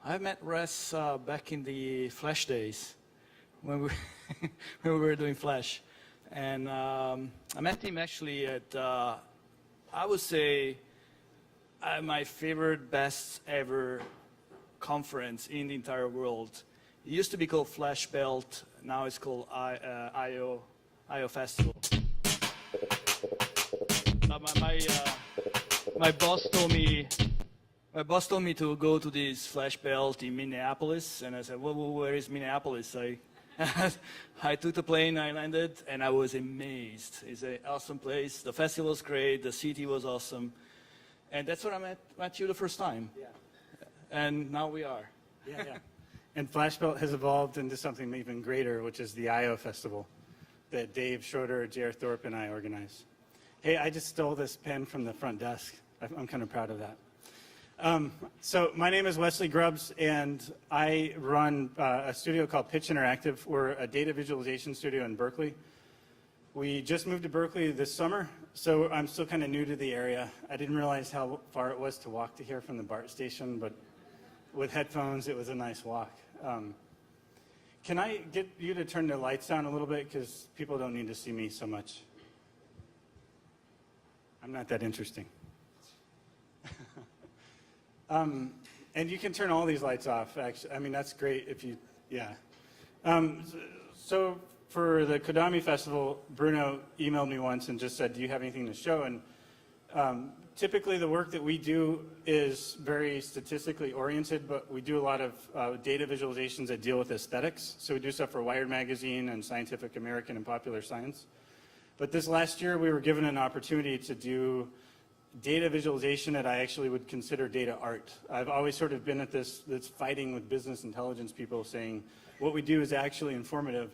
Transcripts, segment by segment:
I met Russ back in the Flash days when we, when we were doing Flash. And I met him actually at, I would say, my favorite, best ever conference in the entire world. It used to be called Flash Belt, now it's called IO Festival. My boss told me to go to this Flash Belt in Minneapolis, and I said, well, where is Minneapolis? I took the plane, I landed, and I was amazed. It's an awesome place. The festival was great, the city was awesome. And that's where I met you the first time. Yeah. And now we are. Yeah, yeah. And Flash Belt has evolved into something even greater, which is the IO Festival that Dave Schroeder, J.R. Thorpe, and I organize. Hey, I just stole this pen from the front desk. I'm kind of proud of that. So my name is Wesley Grubbs, and I run a studio called Pitch Interactive. We're a data visualization studio in Berkeley. We just moved to Berkeley this summer, so I'm still kind of new to the area. I didn't realize how far it was to walk to here from the BART station, but with headphones, it was a nice walk. Can I get you to turn the lights down a little bit, because people don't need to see me so much? I'm not that interesting. And you can turn all these lights off, actually. I mean, that's great if you, yeah. So for the CODAME Festival, Bruno emailed me once and just said, do you have anything to show? And typically the work that we do is very statistically oriented, but we do a lot of data visualizations that deal with aesthetics. So we do stuff for Wired Magazine and Scientific American and Popular Science. But this last year, we were given an opportunity to do data visualization that I actually would consider data art. I've always sort of been at this fighting with business intelligence people saying what we do is actually informative.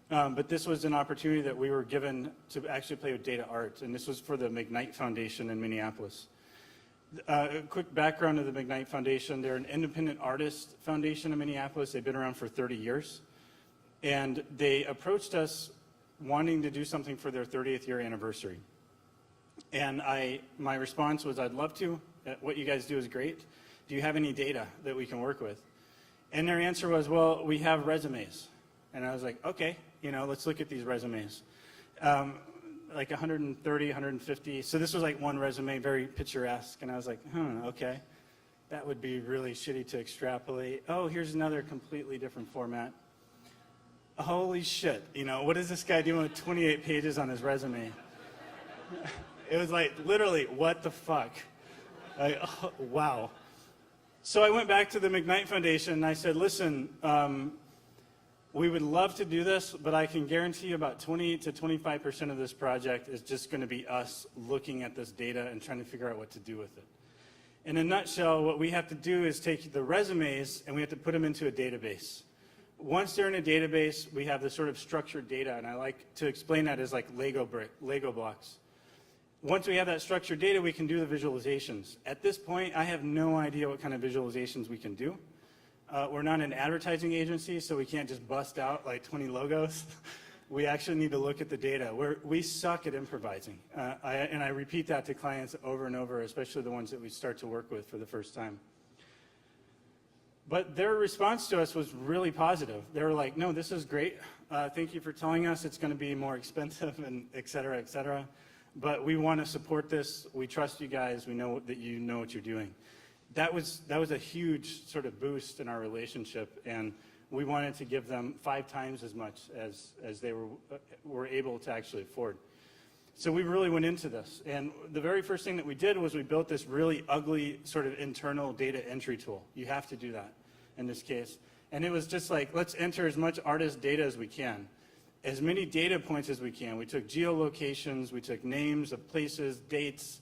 But this was an opportunity that we were given to actually play with data art, and this was for the McKnight Foundation in Minneapolis. A quick background of the McKnight Foundation: they're an independent artist foundation in Minneapolis. They've been around for 30 years, and they approached us wanting to do something for their 30th year anniversary. And my response was, I'd love to. What you guys do is great. Do you have any data that we can work with? And their answer was, well, we have resumes. And I was like, okay, let's look at these resumes. Like 130, 150. So this was like one resume, very picturesque. And I was like, okay. That would be really shitty to extrapolate. Oh, here's another completely different format. Holy shit, what is this guy doing with 28 pages on his resume? It was like, literally, what the fuck? Oh, wow. So I went back to the McKnight Foundation and I said, listen, we would love to do this, but I can guarantee you about 20 to 25% of this project is just going to be us looking at this data and trying to figure out what to do with it. In a nutshell, what we have to do is take the resumes and we have to put them into a database. Once they're in a database, we have this sort of structured data, and I like to explain that as like Lego blocks. Once we have that structured data, we can do the visualizations. At this point, I have no idea what kind of visualizations we can do. We're not an advertising agency, so we can't just bust out like 20 logos. We actually need to look at the data. We suck at improvising, and I repeat that to clients over and over, especially the ones that we start to work with for the first time. But their response to us was really positive. They were like, no, this is great. Thank you for telling us it's going to be more expensive, and et cetera, et cetera. But we want to support this. We trust you guys. We know that you know what you're doing. That was a huge sort of boost in our relationship, and we wanted to give them 5 times as much as they were able to actually afford. So we really went into this, and the very first thing that we did was we built this really ugly sort of internal data entry tool. You have to do that in this case. And it was just like, let's enter as much artist data as we can, as many data points as we can. We took geolocations, we took names of places, dates,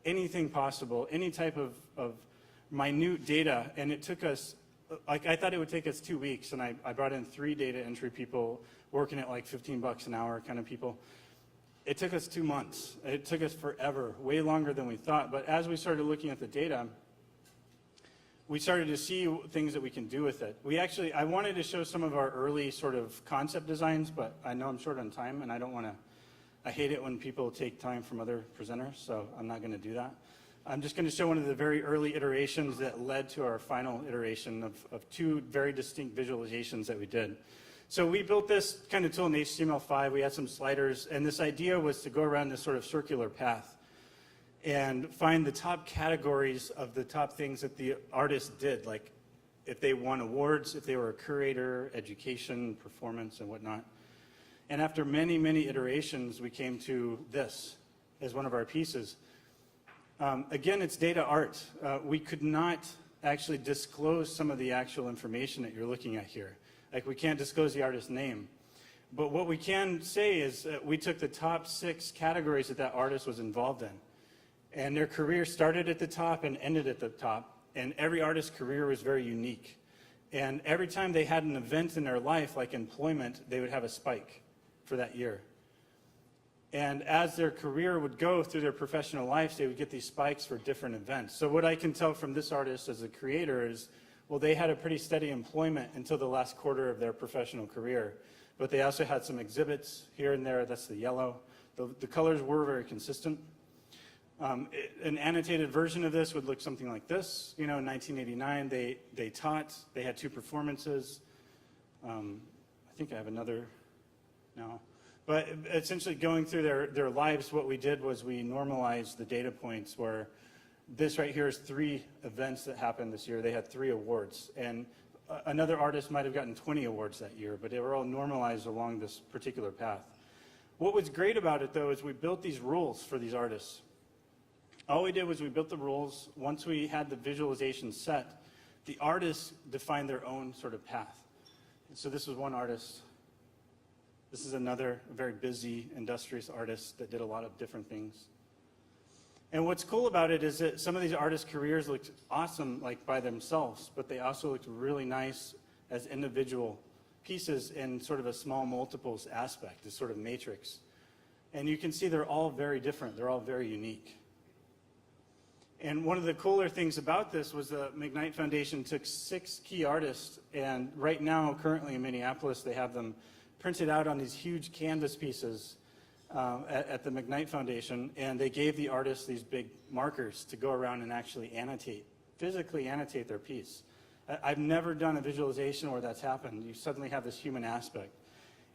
anything possible, any type of minute data, and it took us, like I thought it would take us 2 weeks, and I brought in 3 data entry people working at like $15 an hour kind of people. It took us 2 months. It took us forever, way longer than we thought. But as we started looking at the data, we started to see things that we can do with it. I wanted to show some of our early sort of concept designs, but I know I'm short on time, and I hate it when people take time from other presenters, so I'm not going to do that. I'm just going to show one of the very early iterations that led to our final iteration of two very distinct visualizations that we did. So we built this kind of tool in HTML5. We had some sliders, and this idea was to go around this sort of circular path and find the top categories of the top things that the artist did, like if they won awards, if they were a curator, education, performance, and whatnot. And after many, many iterations, we came to this as one of our pieces. Again, it's data art. We could not actually disclose some of the actual information that you're looking at here. Like, we can't disclose the artist's name. But what we can say is that we took the top 6 categories that that artist was involved in. And their career started at the top and ended at the top. And every artist's career was very unique. And every time they had an event in their life, like employment, they would have a spike for that year. And as their career would go through their professional lives, they would get these spikes for different events. So what I can tell from this artist as a creator is, well, they had a pretty steady employment until the last quarter of their professional career. But they also had some exhibits here and there. That's the yellow. The colors were very consistent. An annotated version of this would look something like this. You know, in 1989, they taught. They had 2 performances. I think I have another now. But essentially going through their lives, what we did was we normalized the data points where this right here is 3 events that happened this year. They had 3 awards. And another artist might have gotten 20 awards that year, but they were all normalized along this particular path. What was great about it, though, is we built these rules for these artists. All we did was we built the rules. Once we had the visualization set, the artists defined their own sort of path. So this was one artist. This is another very busy, industrious artist that did a lot of different things. And what's cool about it is that some of these artists' careers looked awesome, like by themselves, but they also looked really nice as individual pieces in sort of a small multiples aspect, this sort of matrix. And you can see they're all very different. They're all very unique. And one of the cooler things about this was the McKnight Foundation took 6 key artists, and right now, currently in Minneapolis, they have them printed out on these huge canvas pieces at the McKnight Foundation, and they gave the artists these big markers to go around and actually annotate, physically annotate their piece. I've never done a visualization where that's happened. You suddenly have this human aspect.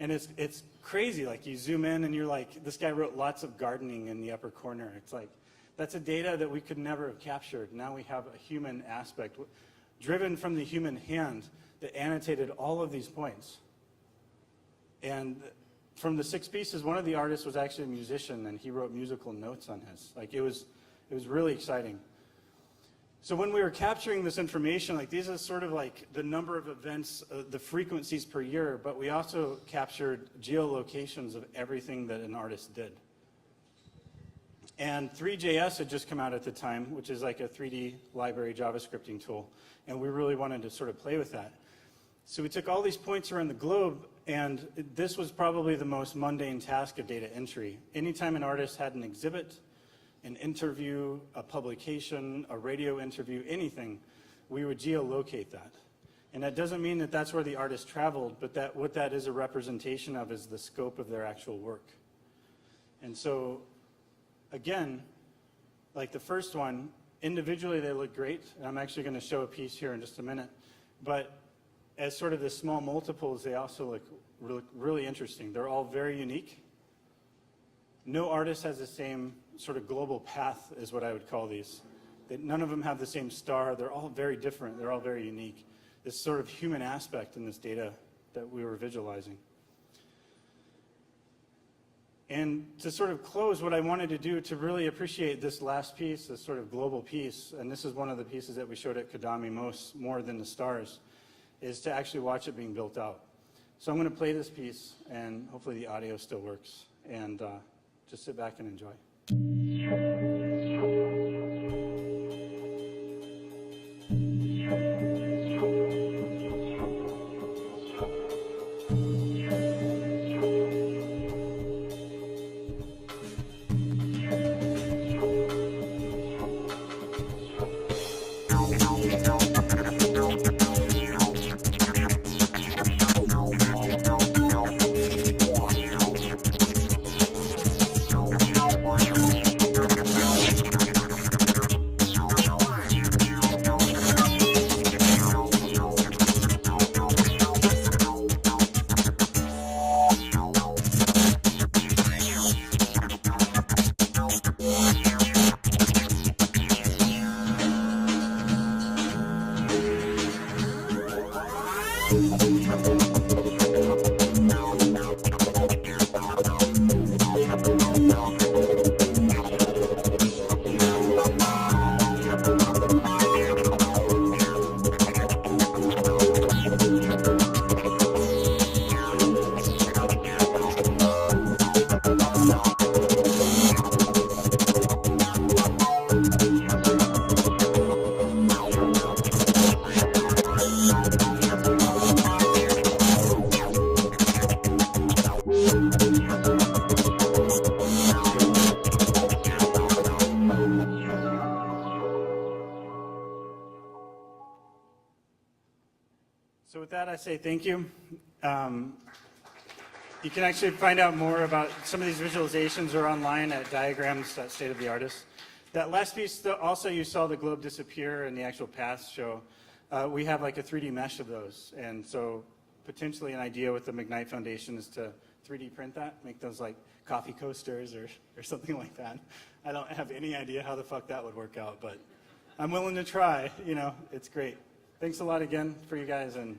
And it's crazy, like you zoom in and you're like, this guy wrote lots of gardening in the upper corner. It's like, that's a data that we could never have captured. Now we have a human aspect driven from the human hand that annotated all of these points. And from the 6 pieces, one of the artists was actually a musician, and he wrote musical notes on his. Like, it was really exciting. So when we were capturing this information, like, these are sort of like the number of events, the frequencies per year, but we also captured geolocations of everything that an artist did. And 3JS had just come out at the time, which is like a 3D library JavaScripting tool, and we really wanted to sort of play with that. So we took all these points around the globe, and this was probably the most mundane task of data entry. Anytime an artist had an exhibit, an interview, a publication, a radio interview, anything, we would geolocate that. And that doesn't mean that that's where the artist traveled, but that what that is a representation of is the scope of their actual work. And so, again, like the first one, individually they look great, and I'm actually going to show a piece here in just a minute, but as sort of the small multiples, they also look really interesting. They're all very unique. No artist has the same sort of global path, is what I would call these. None of them have the same star. They're all very different. They're all very unique. This sort of human aspect in this data that we were visualizing. And to sort of close, what I wanted to do to really appreciate this last piece, this sort of global piece, and this is one of the pieces that we showed at CODAME more than the stars, is to actually watch it being built out. So I'm going to play this piece, and hopefully the audio still works, and just sit back and enjoy. with that, I say thank you. You can actually find out more about some of these visualizations are online at diagrams.stateoftheartist. That last piece, also you saw the globe disappear and the actual paths show. We have like a 3D mesh of those. And so potentially an idea with the McKnight Foundation is to 3D print that, make those like coffee coasters or something like that. I don't have any idea how the fuck that would work out, but I'm willing to try, you know, it's great. Thanks a lot again for you guys, and